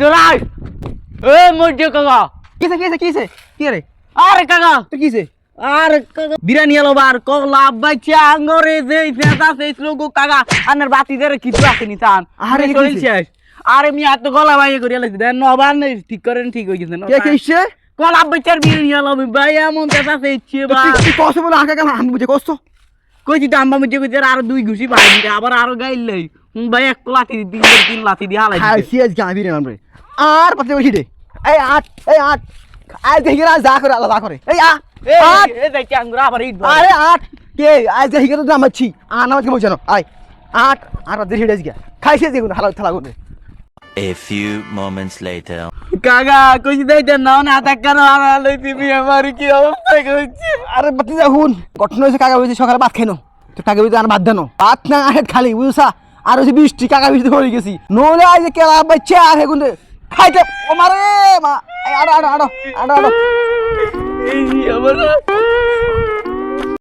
তোরাই এ মজে কাকা কিছে কি রে আরে কাকা তুই কিছে আরে কাকা বিরিয়ানি এলো বার কলা বাচ্চা আঙ্গরে যে ফেতা সেই লোগো কাকা আনার বাতি ধরে কিছু আসেনি তান আরে আরে কি চলছে আরে মি এত গলা বাইয়ে করে লাইছি দেন নবান ঠিক করেন ঠিক হয়ে গেছে কে কিছে কলা বাচ্চার বিরিয়ানি এলো ভাই এমন ফেতা সেই ইচ্ছে বা তুই কষ্ট বলে আগে গেল আমি বুঝে কষ্ট কইছি তো আম্মা মুজে কইছে আর দুই ঘুষি ভাই দিতে আবার আরো গাইলাই ভাই এক লাঠি তিন লাঠি দিয়ে হালাই হাই সিএস গাবি রে আমরা আর পাতে বসি দে এই আট আজ দেখি না যা করে আলাদা করে এই আট এ যাই আঙ্গুরা আবার ইট আরে আট কে আজ দেখি তো নামাচ্ছি নামাচ্ছি বলছো আয় আট আর দেখি ডেজ গিয়া খাইছে দেখুন হালা থালা করে A few moments later. কাকা কইছি দেইতে নাও না আতা কেন আর লই তুমি আমার কি অবস্থা কইছি আরে বাতি দেখুন ঘটনা হয়েছে কাকা বলছে সকালে ভাত খেনো তো টাকা বলছে আর ভাত দেনো ভাত না আহেদ খালি বুঝছা আর হচ্ছে 20টি কাকা বৃষ্টি করে গেছি নলে আজ কেলা বাচ্চা আহে গুন্ডে খাইতে ও মারে মা আড়ো এই আমার